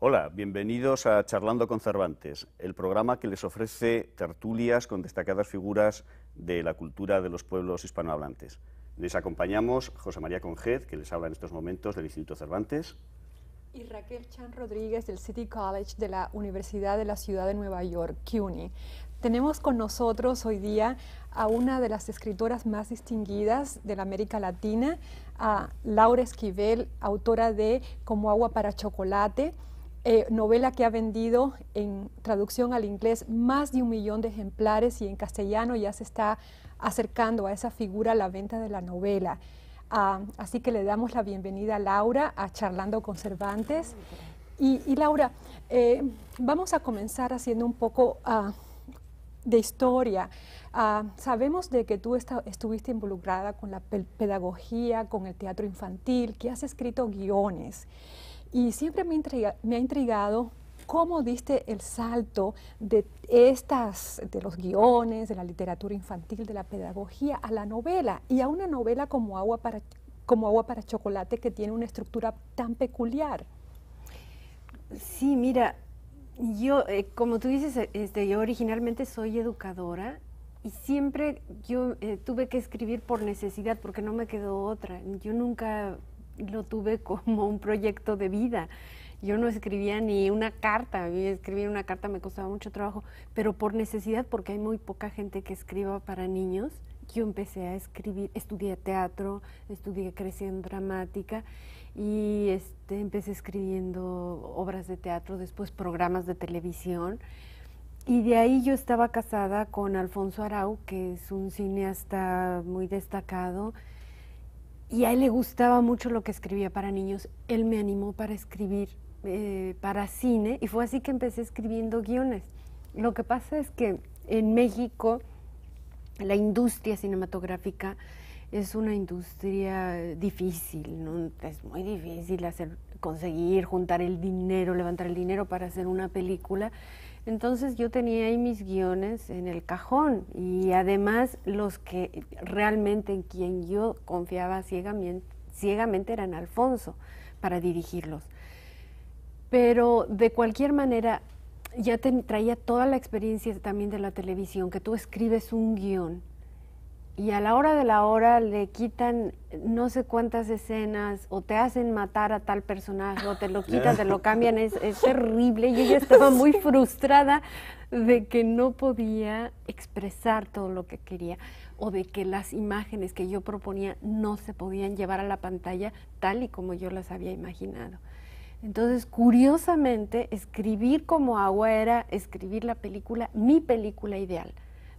Hola, bienvenidos a Charlando con Cervantes, el programa que les ofrece tertulias con destacadas figuras de la cultura de los pueblos hispanohablantes. Les acompañamos José María Conjed, que les habla en estos momentos del Instituto Cervantes. Y Raquel Chan Rodríguez del City College de la Universidad de la Ciudad de Nueva York, CUNY. Tenemos con nosotros hoy día a una de las escritoras más distinguidas de la América Latina, a Laura Esquivel, autora de Como agua para chocolate, novela que ha vendido en traducción al inglés más de 1 millón de ejemplares y en castellano ya se está acercando a esa figura la venta de la novela. Así que le damos la bienvenida a Laura a Charlando con Cervantes. Y Laura, vamos a comenzar haciendo un poco de historia. Sabemos de que tú estuviste involucrada con la pedagogía, con el teatro infantil, que has escrito guiones. Y siempre me ha intrigado cómo diste el salto de los guiones, de la literatura infantil, de la pedagogía, a la novela, y a una novela como Agua para chocolate, que tiene una estructura tan peculiar. Sí, mira, yo, como tú dices, yo originalmente soy educadora y siempre yo tuve que escribir por necesidad porque no me quedó otra. Yo nunca lo tuve como un proyecto de vida. Yo no escribía ni una carta, a mí escribir una carta me costaba mucho trabajo, pero por necesidad, porque hay muy poca gente que escriba para niños, yo empecé a escribir, estudié teatro, estudié creación dramática y empecé escribiendo obras de teatro, después programas de televisión. Y de ahí yo estaba casada con Alfonso Arau, que es un cineasta muy destacado, y a él le gustaba mucho lo que escribía para niños. Él me animó para escribir para cine y fue así que empecé escribiendo guiones. Lo que pasa es que en México la industria cinematográfica es una industria difícil, ¿no? Es muy difícil conseguir, juntar el dinero, levantar el dinero para hacer una película. Entonces yo tenía ahí mis guiones en el cajón y además los que realmente en quien yo confiaba ciegamente eran Alfonso para dirigirlos. Pero de cualquier manera ya traía toda la experiencia también de la televisión, que tú escribes un guión y a la hora de la hora le quitan no sé cuántas escenas o te hacen matar a tal personaje o te lo quitan, te lo cambian, es terrible. Yo ya estaba muy frustrada de que no podía expresar todo lo que quería o de que las imágenes que yo proponía no se podían llevar a la pantalla tal y como yo las había imaginado. Entonces, curiosamente, escribir Como agua era escribir la película, mi película ideal.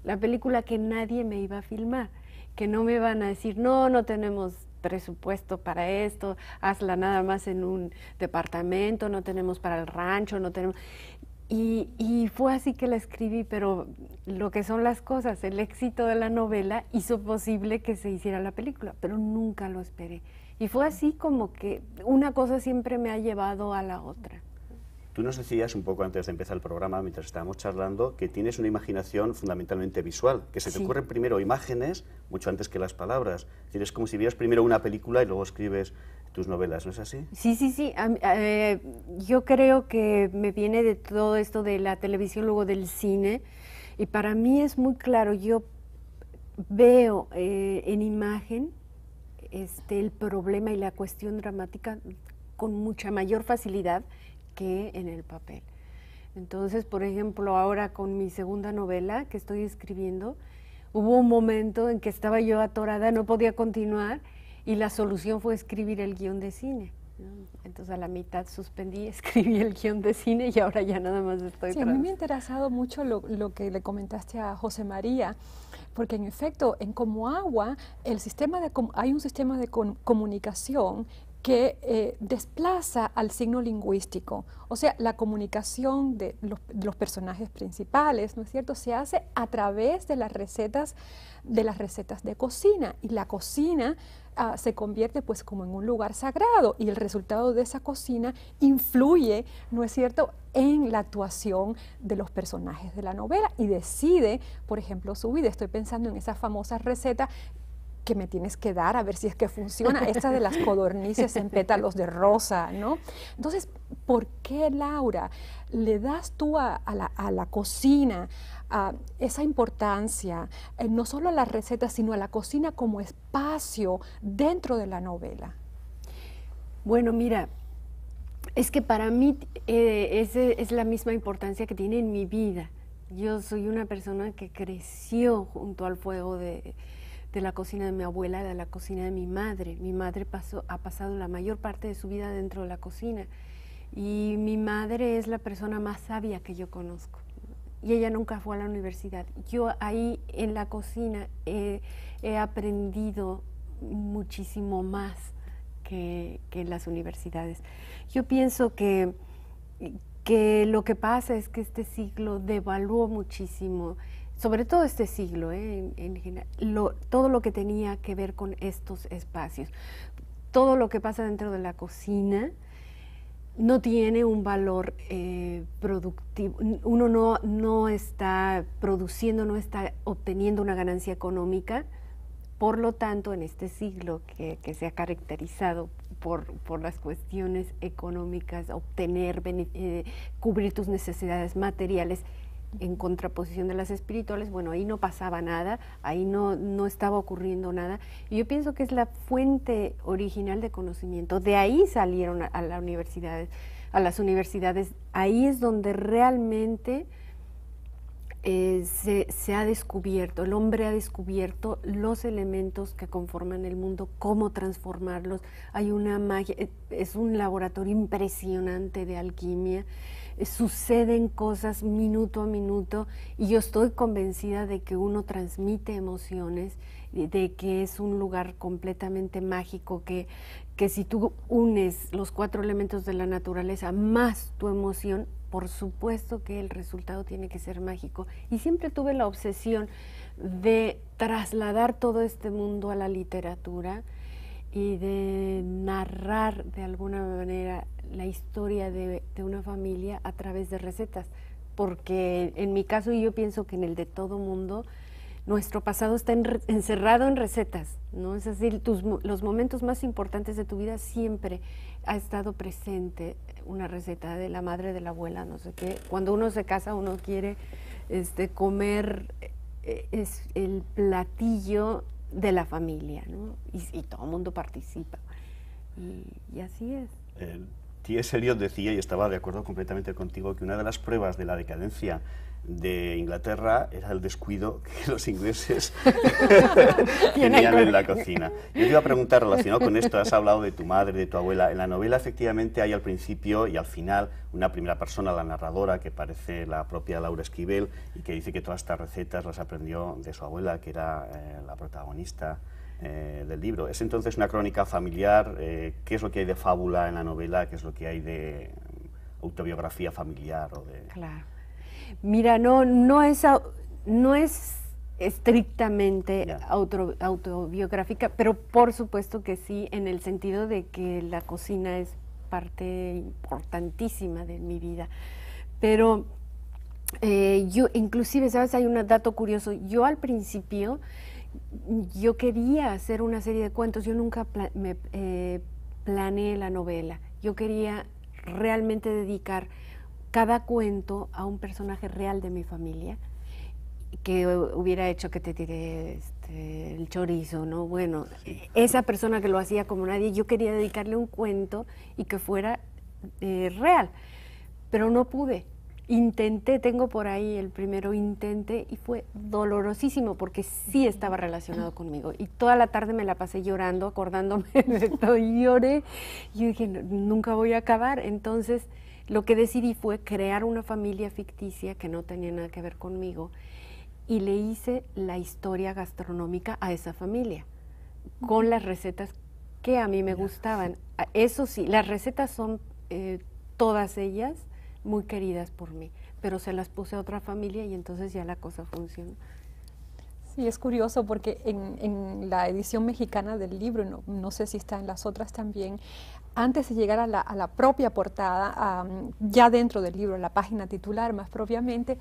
La película que nadie me iba a filmar, que no me iban a decir, no tenemos presupuesto para esto, hazla nada más en un departamento, no tenemos para el rancho, no tenemos... Y fue así que la escribí, pero lo que son las cosas, el éxito de la novela hizo posible que se hiciera la película, pero nunca lo esperé. Y fue así como que una cosa siempre me ha llevado a la otra. Tú nos decías un poco antes de empezar el programa, mientras estábamos charlando, que tienes una imaginación fundamentalmente visual, que se te ocurren primero imágenes mucho antes que las palabras. Es decir, es como si vieras primero una película y luego escribes tus novelas, ¿no es así? Sí. Yo creo que me viene de todo esto de la televisión, luego del cine, y para mí es muy claro, yo veo en imagen el problema y la cuestión dramática con mucha mayor facilidad que en el papel. Entonces, por ejemplo, ahora con mi segunda novela que estoy escribiendo, hubo un momento en que estaba yo atorada, no podía continuar, y la solución fue escribir el guión de cine, ¿no? Entonces a la mitad suspendí, escribí el guión de cine y ahora ya nada más estoy... Sí, a mí me ha interesado mucho lo que le comentaste a José María, porque en efecto, en Como agua, hay un sistema de comunicación que desplaza al signo lingüístico. O sea, la comunicación de los personajes principales, ¿no es cierto?, se hace a través de las recetas de cocina, y la cocina se convierte pues como en un lugar sagrado, y el resultado de esa cocina influye, ¿no es cierto?, en la actuación de los personajes de la novela y decide, por ejemplo, su vida. Estoy pensando en esa famosa receta que me tienes que dar a ver si es que funciona, esta de las codornices en pétalos de rosa, ¿no? Entonces, ¿por qué, Laura, le das tú a la cocina esa importancia, no solo a las recetas, sino a la cocina como espacio dentro de la novela? Bueno, mira, es que para mí es la misma importancia que tiene en mi vida. Yo soy una persona que creció junto al fuego de la cocina de mi abuela, de la cocina de mi madre. Mi madre ha pasado la mayor parte de su vida dentro de la cocina y mi madre es la persona más sabia que yo conozco y ella nunca fue a la universidad. Yo ahí en la cocina he aprendido muchísimo más que en las universidades. Yo pienso que lo que pasa es que este siglo devaluó muchísimo, sobre todo este siglo, en general, todo lo que tenía que ver con estos espacios. Todo lo que pasa dentro de la cocina no tiene un valor productivo. Uno no está produciendo, no está obteniendo una ganancia económica. Por lo tanto, en este siglo que se ha caracterizado por las cuestiones económicas, obtener, cubrir tus necesidades materiales en contraposición de las espirituales, bueno, ahí no pasaba nada, ahí no estaba ocurriendo nada. Y yo pienso que es la fuente original de conocimiento. De ahí salieron a las universidades, ahí es donde realmente se ha descubierto, el hombre ha descubierto los elementos que conforman el mundo, cómo transformarlos. Hay una magia, es un laboratorio impresionante de alquimia, suceden cosas minuto a minuto y yo estoy convencida de que uno transmite emociones, de que es un lugar completamente mágico, que si tú unes los 4 elementos de la naturaleza más tu emoción, por supuesto que el resultado tiene que ser mágico. Y siempre tuve la obsesión de trasladar todo este mundo a la literatura y de narrar de alguna manera la historia de una familia a través de recetas, porque en mi caso, y yo pienso que en el de todo mundo, nuestro pasado está encerrado en recetas, ¿no? Es decir, los momentos más importantes de tu vida siempre ha estado presente una receta de la madre, de la abuela, no sé qué. Cuando uno se casa, uno quiere comer es el platillo de la familia, ¿no? Y todo el mundo participa. Y así es. T.S. Eliot decía, y estaba de acuerdo completamente contigo, que una de las pruebas de la decadencia de Inglaterra era el descuido que los ingleses tenían en la cocina. Yo te iba a preguntar, relacionado con esto, has hablado de tu madre, de tu abuela. En la novela efectivamente hay al principio y al final una primera persona, la narradora, que parece la propia Laura Esquivel y que dice que todas estas recetas las aprendió de su abuela, que era la protagonista del libro. Es entonces una crónica familiar. ¿Qué es lo que hay de fábula en la novela? ¿Qué es lo que hay de autobiografía familiar? Claro. Mira, no es estrictamente autobiográfica, pero por supuesto que sí, en el sentido de que la cocina es parte importantísima de mi vida. Pero yo, inclusive, ¿sabes? Hay un dato curioso. Yo al principio, yo quería hacer una serie de cuentos, yo nunca planeé la novela. Yo quería realmente dedicar cada cuento a un personaje real de mi familia, que hubiera hecho que te tire el chorizo, ¿no? Bueno, esa persona que lo hacía como nadie, yo quería dedicarle un cuento y que fuera real, pero no pude. Intenté, tengo por ahí el primero, intenté y fue dolorosísimo porque sí estaba relacionado conmigo y toda la tarde me la pasé llorando, acordándome de esto y lloré. Y yo dije, nunca voy a acabar. Entonces lo que decidí fue crear una familia ficticia que no tenía nada que ver conmigo y le hice la historia gastronómica a esa familia con las recetas que a mí me gustaban. Eso sí, las recetas son todas ellas muy queridas por mí, pero se las puse a otra familia y entonces ya la cosa funcionó. Sí, es curioso porque en la edición mexicana del libro, no sé si está en las otras también, antes de llegar a la propia portada, ya dentro del libro, la página titular más propiamente,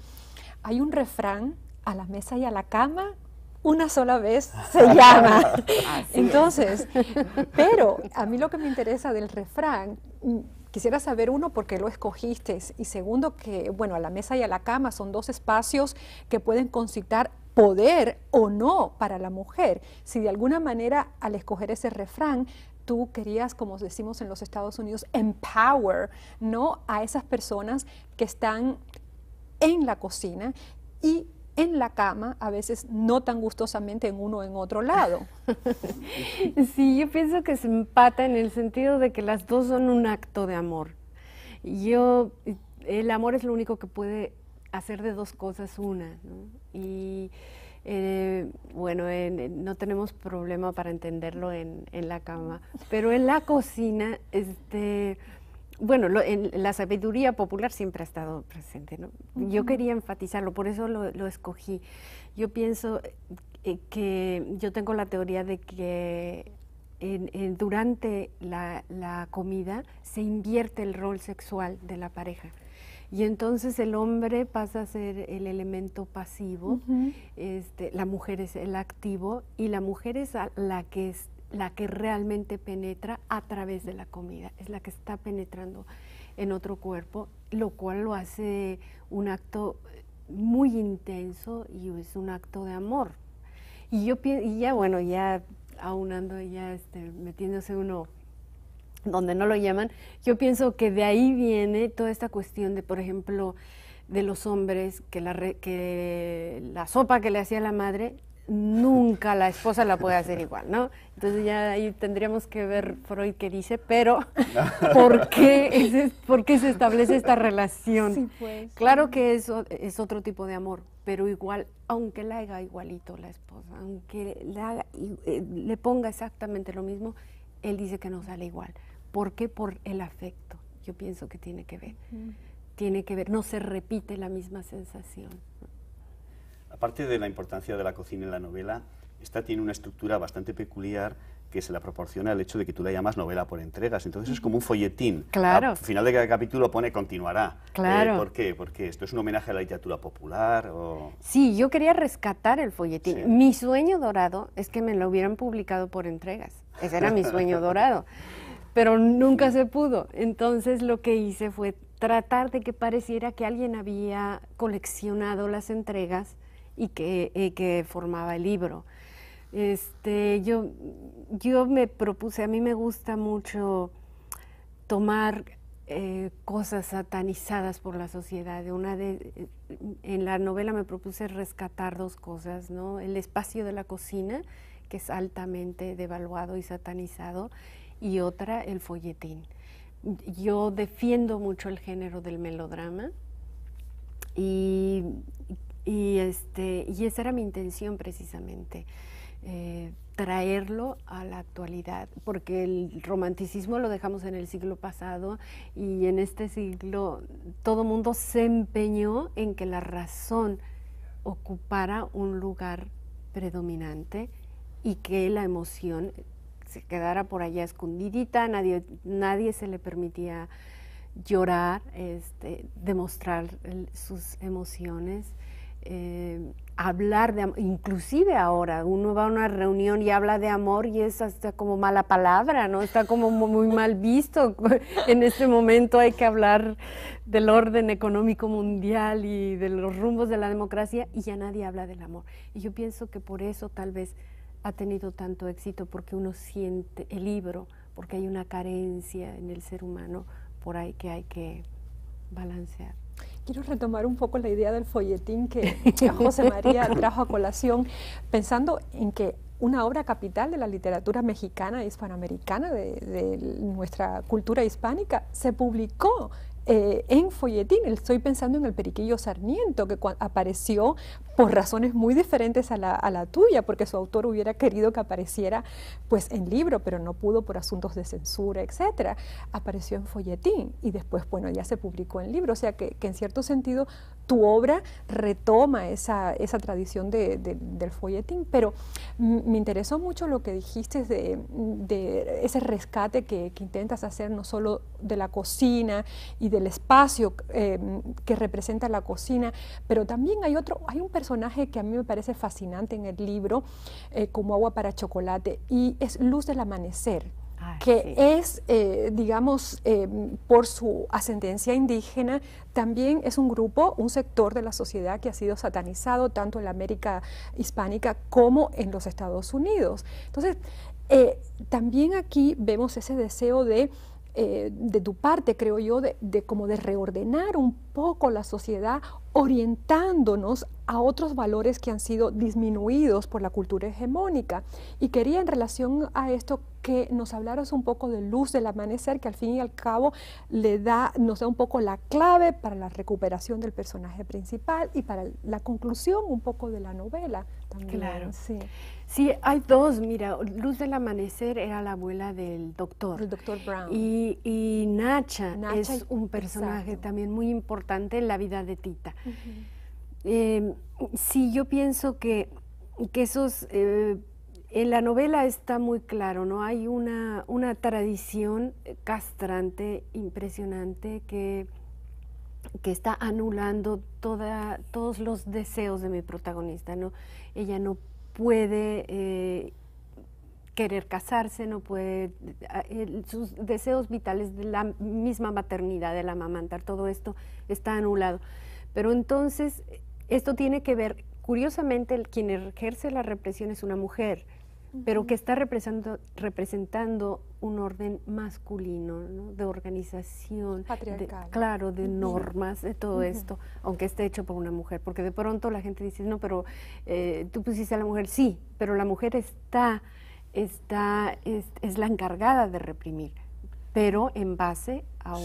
hay un refrán: a la mesa y a la cama, una sola vez se llama. Entonces, pero a mí lo que me interesa del refrán, quisiera saber, uno, por qué lo escogiste, y segundo, que, bueno, a la mesa y a la cama son dos espacios que pueden concitar poder o no para la mujer. Si de alguna manera, al escoger ese refrán, tú querías, como decimos en los Estados Unidos, empower, ¿no?, a esas personas que están en la cocina y en la cama, a veces no tan gustosamente en uno o en otro lado. Sí, yo pienso que se empata en el sentido de que las dos son un acto de amor. El amor es lo único que puede hacer de dos cosas una, ¿no? Y bueno, no tenemos problema para entenderlo en la cama, pero en la cocina, bueno, en la sabiduría popular siempre ha estado presente, ¿no? Yo quería enfatizarlo, por eso lo escogí. Yo pienso que yo tengo la teoría de que durante la comida se invierte el rol sexual de la pareja. Y entonces el hombre pasa a ser el elemento pasivo, la mujer es el activo, y la mujer es la que realmente penetra a través de la comida, es la que está penetrando en otro cuerpo, lo cual lo hace un acto muy intenso y es un acto de amor. Y yo ya, bueno, ya aunando, ya metiéndose uno donde no lo llaman, yo pienso que de ahí viene toda esta cuestión de, por ejemplo, de los hombres, que la sopa que le hacía la madre, nunca la esposa la puede hacer igual, ¿no? Entonces ya ahí tendríamos que ver Freud qué dice, pero ¿por qué se establece esta relación? Sí, pues. Claro que eso es otro tipo de amor, pero igual, aunque la haga igualito la esposa, aunque le ponga exactamente lo mismo, él dice que no sale igual. ¿Por qué? Por el afecto. Yo pienso que tiene que ver. Tiene que ver, no se repite la misma sensación. Aparte de la importancia de la cocina en la novela, esta tiene una estructura bastante peculiar que se la proporciona el hecho de que tú la llamas novela por entregas. Entonces es como un folletín. Claro. Al final de cada capítulo pone continuará. Claro. ¿Por qué? ¿Porque esto es un homenaje a la literatura popular? O... Sí, yo quería rescatar el folletín. Sí. Mi sueño dorado es que me lo hubieran publicado por entregas. Ese era mi sueño dorado. Pero nunca se pudo. Entonces lo que hice fue tratar de que pareciera que alguien había coleccionado las entregas y que formaba el libro. Yo me propuse, a mí me gusta mucho tomar cosas satanizadas por la sociedad. En la novela me propuse rescatar dos cosas, ¿no? El espacio de la cocina, que es altamente devaluado y satanizado, y otra, el folletín. Yo defiendo mucho el género del melodrama y esa era mi intención precisamente, traerlo a la actualidad, porque el romanticismo lo dejamos en el siglo pasado y en este siglo todo mundo se empeñó en que la razón ocupara un lugar predominante y que la emoción se quedara por allá escondidita, nadie se le permitía llorar, demostrar sus emociones, hablar de amor. Inclusive ahora uno va a una reunión y habla de amor y es hasta como mala palabra, ¿no? Está como muy mal visto. En este momento hay que hablar del orden económico mundial y de los rumbos de la democracia y ya nadie habla del amor. Y yo pienso que por eso tal vez ha tenido tanto éxito, porque uno siente el libro, porque hay una carencia en el ser humano por ahí que hay que balancear. Quiero retomar un poco la idea del folletín que José María trajo a colación, pensando en que una obra capital de la literatura mexicana e hispanoamericana, de nuestra cultura hispánica, se publicó en folletín. Estoy pensando en El Periquillo Sarmiento, que apareció por razones muy diferentes a la tuya, porque su autor hubiera querido que apareciera pues en libro, pero no pudo por asuntos de censura, etcétera. Apareció en folletín y después, bueno, ya se publicó en libro, o sea que en cierto sentido tu obra retoma esa tradición del folletín, pero me interesó mucho lo que dijiste de ese rescate que intentas hacer no solo de la cocina y del espacio que representa la cocina, pero también hay un personaje que a mí me parece fascinante en el libro, como agua para chocolate, y es Luz del Amanecer. Que es, digamos, por su ascendencia indígena, también es un grupo, un sector de la sociedad que ha sido satanizado tanto en la América hispánica como en los Estados Unidos. Entonces, también aquí vemos ese deseo de tu parte, creo yo, como de reordenar un poco la sociedad, orientándonos a otros valores que han sido disminuidos por la cultura hegemónica. Y quería, en relación a esto, que nos hablaras un poco de Luz del Amanecer, que al fin y al cabo nos da un poco la clave para la recuperación del personaje principal y para la conclusión un poco de la novela también. Claro. Sí. Sí, hay dos. Mira, Luz del Amanecer era la abuela del doctor. El doctor Brown. Y Nacha es un personaje exacto. también muy importante en la vida de Tita. Sí, yo pienso que esos... en la novela está muy claro, ¿no? Hay una tradición castrante, impresionante, que está anulando todos los deseos de mi protagonista, ¿no? Ella no puede querer casarse, no puede, sus deseos vitales de la misma maternidad, del amamantar, todo esto está anulado. Pero entonces, esto tiene que ver, curiosamente, quien ejerce la represión es una mujer, pero que está representando un orden masculino, ¿no? De organización, patriarcal, claro, de normas, de todo esto, aunque esté hecho por una mujer, porque de pronto la gente dice, no, pero tú pusiste a la mujer, sí, pero la mujer es la encargada de reprimir, pero en base a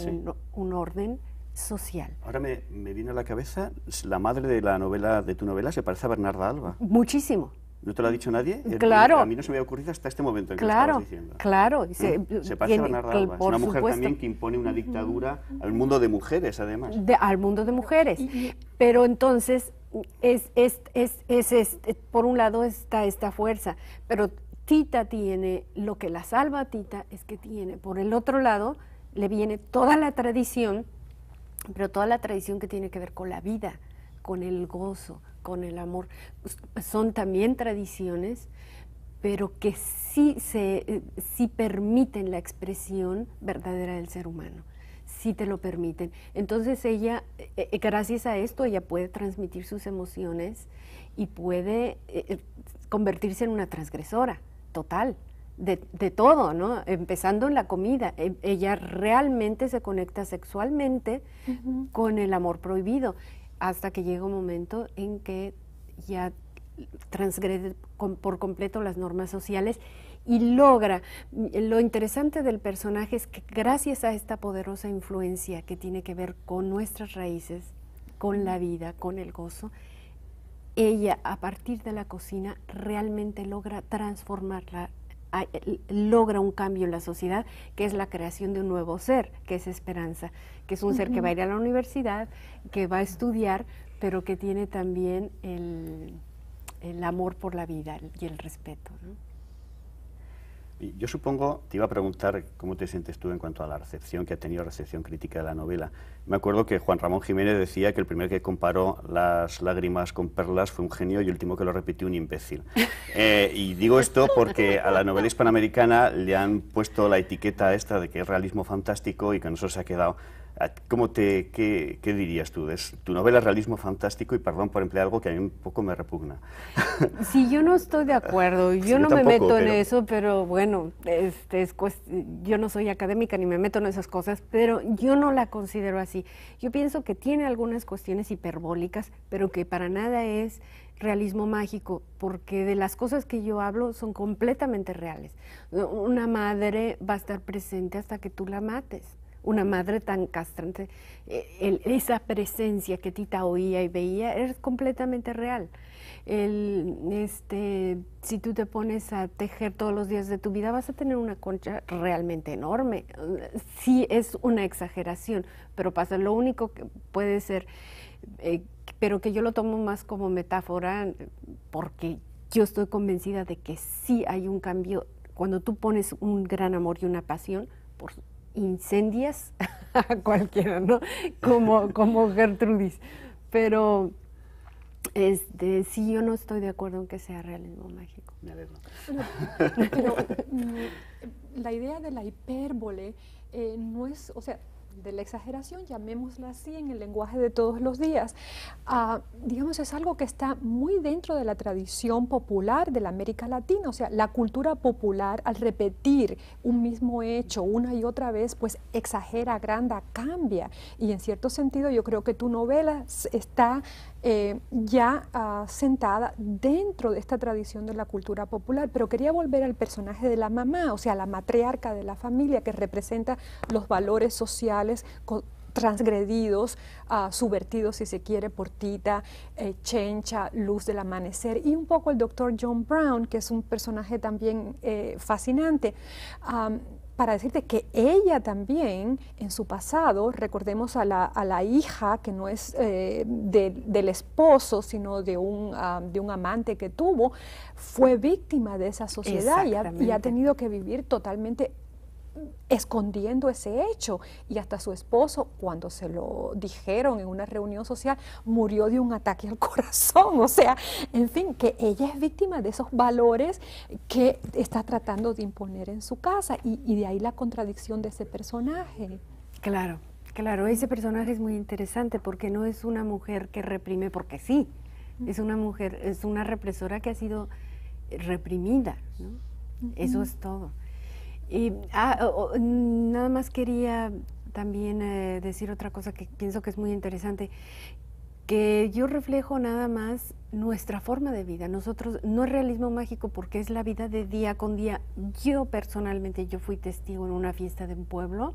un orden social. Ahora me viene a la cabeza, la madre de tu novela se parece a Bernarda Alba. Muchísimo. ¿No te lo ha dicho nadie? Claro. A mí no se me había ocurrido hasta este momento en que lo estabas diciendo. Claro. Se parece a Bernarda Alba. Es una mujer también que impone una dictadura al mundo de mujeres, además. Al mundo de mujeres. Pero entonces, por un lado está esta fuerza, pero Tita tiene, lo que la salva a Tita es que tiene, por el otro lado, le viene toda la tradición, pero toda la tradición que tiene que ver con la vida, con el gozo, con el amor. Son también tradiciones, pero que sí permiten la expresión verdadera del ser humano, sí te lo permiten. Entonces ella, gracias a esto, ella puede transmitir sus emociones y puede convertirse en una transgresora total. De todo, ¿no? Empezando en la comida. Ella realmente se conecta sexualmente con el amor prohibido, hasta que llega un momento en que ya transgrede por completo las normas sociales y logra. Lo interesante del personaje es que gracias a esta poderosa influencia que tiene que ver con nuestras raíces, con la vida, con el gozo, ella a partir de la cocina realmente logra transformarla, logra un cambio en la sociedad, que es la creación de un nuevo ser, que es Esperanza, que es un ser que va a ir a la universidad, que va a estudiar, pero que tiene también el amor por la vida y el respeto, ¿no? Yo supongo, te iba a preguntar cómo te sientes tú en cuanto a la recepción que ha tenido, recepción crítica de la novela. Me acuerdo que Juan Ramón Jiménez decía que el primero que comparó las lágrimas con perlas fue un genio y el último que lo repitió un imbécil. Y digo esto porque a la novela hispanoamericana le han puesto la etiqueta esta de que es realismo fantástico y que no se ha quedado. ¿Qué dirías tú? Tu novela es realismo fantástico y perdón por emplear algo que a mí un poco me repugna. Sí, yo no estoy de acuerdo, yo no me meto en eso, pero bueno, yo no soy académica ni me meto en esas cosas, pero yo no la considero así. Yo pienso que tiene algunas cuestiones hiperbólicas, pero que para nada es realismo mágico, porque de las cosas que yo hablo son completamente reales. Una madre va a estar presente hasta que tú la mates. Una madre tan castrante, esa presencia que Tita oía y veía es completamente real. Si tú te pones a tejer todos los días de tu vida, vas a tener una concha realmente enorme. Sí, es una exageración, pero pasa. Lo único que puede ser, pero que yo lo tomo más como metáfora, porque yo estoy convencida de que sí hay un cambio. Cuando tú pones un gran amor y una pasión, incendias a cualquiera, ¿no? Como Gertrudis. Pero sí, yo no estoy de acuerdo en que sea realismo mágico. Me alegro. Pero la idea de la hipérbole no es, o sea, de la exageración, llamémosla así, en el lenguaje de todos los días, digamos, es algo que está muy dentro de la tradición popular de la América Latina. O sea, la cultura popular, al repetir un mismo hecho una y otra vez, pues exagera, agranda, cambia. Y en cierto sentido, yo creo que tu novela está ya sentada dentro de esta tradición de la cultura popular. Pero quería volver al personaje de la mamá, o sea, la matriarca de la familia, que representa los valores sociales transgredidos, subvertidos, si se quiere, por Tita, Chencha, Luz del Amanecer, y un poco el doctor John Brown, que es un personaje también fascinante. Para decirte que ella también, en su pasado, recordemos a la hija, que no es del esposo, sino de un amante que tuvo, fue víctima de esa sociedad y ha tenido que vivir totalmente escondiendo ese hecho, y hasta su esposo, cuando se lo dijeron en una reunión social, murió de un ataque al corazón. O sea, en fin, que ella es víctima de esos valores que está tratando de imponer en su casa, y de ahí la contradicción de ese personaje. Claro, claro, ese personaje es muy interesante porque no es una mujer que reprime porque sí, es una mujer, es una represora que ha sido reprimida, ¿no? Eso es todo. Y nada más quería también decir otra cosa que pienso que es muy interesante, que yo reflejo nada más nuestra forma de vida. Nosotros, no es realismo mágico porque es la vida de día con día. Yo personalmente, yo fui testigo en una fiesta de un pueblo.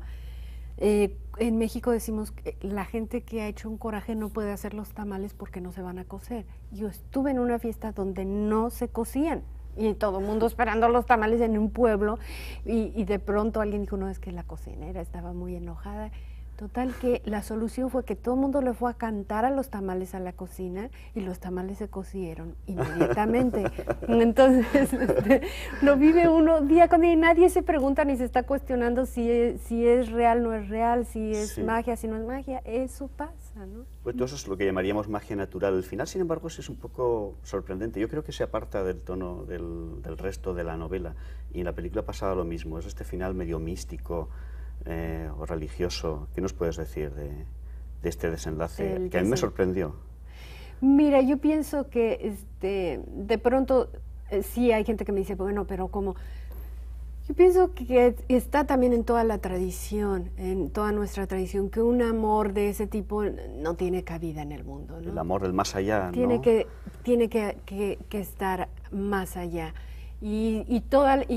En México decimos que la gente que ha hecho un coraje no puede hacer los tamales porque no se van a cocer. Yo estuve en una fiesta donde no se cocían, y todo el mundo esperando los tamales en un pueblo, y de pronto alguien dijo, no, es que la cocinera estaba muy enojada. Total que la solución fue que todo el mundo le fue a cantar a los tamales a la cocina, y los tamales se cocieron inmediatamente. Entonces, lo vive uno día con día, y nadie se pregunta ni se está cuestionando si es real, no es real, si es magia, si no es magia. Eso pasa, ¿no? Pues todo eso es lo que llamaríamos magia natural. El final, sin embargo, sí es un poco sorprendente. Yo creo que se aparta del tono del resto de la novela, y en la película pasaba lo mismo. Es este final medio místico, o religioso. ¿Qué nos puedes decir de este desenlace que a mí me sorprendió? Mira, yo pienso que de pronto sí hay gente que me dice, bueno, pero ¿cómo? Yo pienso que está también en toda la tradición, en toda nuestra tradición, que un amor de ese tipo no tiene cabida en el mundo, ¿no? El amor del más allá, tiene ¿no? Tiene que estar más allá. Y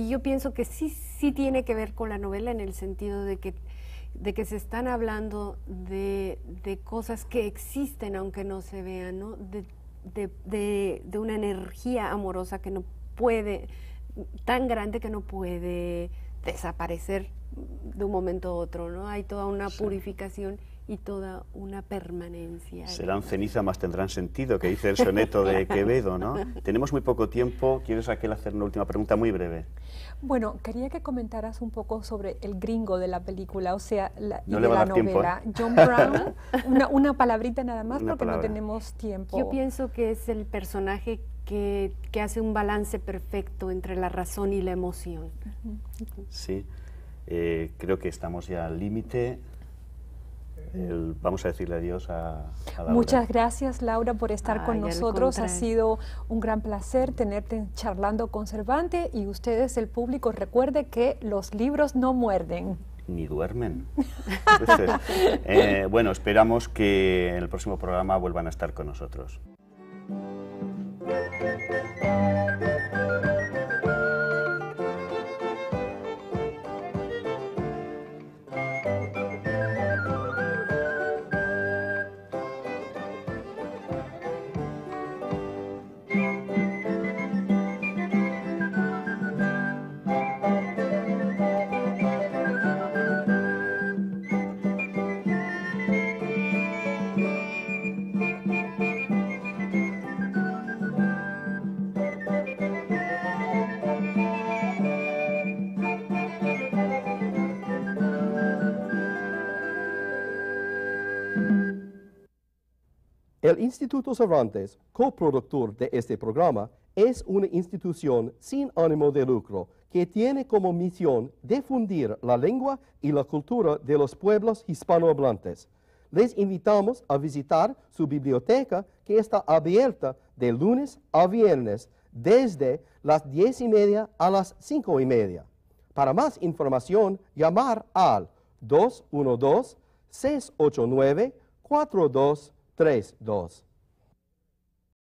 yo pienso que sí tiene que ver con la novela, en el sentido de que se están hablando de cosas que existen aunque no se vean, ¿no? De una energía amorosa que no puede, tan grande que no puede desaparecer de un momento a otro, ¿no? Hay toda una purificación y toda una permanencia. Serán ceniza, más tendrán sentido, que dice el soneto de Quevedo, ¿no? Tenemos muy poco tiempo. ¿Quieres, Raquel, hacer una última pregunta muy breve? Bueno, quería que comentaras un poco sobre el gringo de la película, o sea, no le va a dar tiempo, ¿eh? John Brown, una palabrita nada más, porque no tenemos tiempo. Yo pienso que es el personaje que hace un balance perfecto entre la razón y la emoción. Sí, creo que estamos ya al límite. Vamos a decirle adiós a Laura. Muchas gracias, Laura, por estar con nosotros. Ha sido un gran placer tenerte charlando con Cervantes, y ustedes, el público, recuerde que los libros no muerden. Ni duermen. Bueno, esperamos que en el próximo programa vuelvan a estar con nosotros. El Instituto Cervantes, coproductor de este programa, es una institución sin ánimo de lucro que tiene como misión difundir la lengua y la cultura de los pueblos hispanohablantes. Les invitamos a visitar su biblioteca, que está abierta de lunes a viernes desde las 10:30 a las 5:30. Para más información, llamar al 212-689-4232.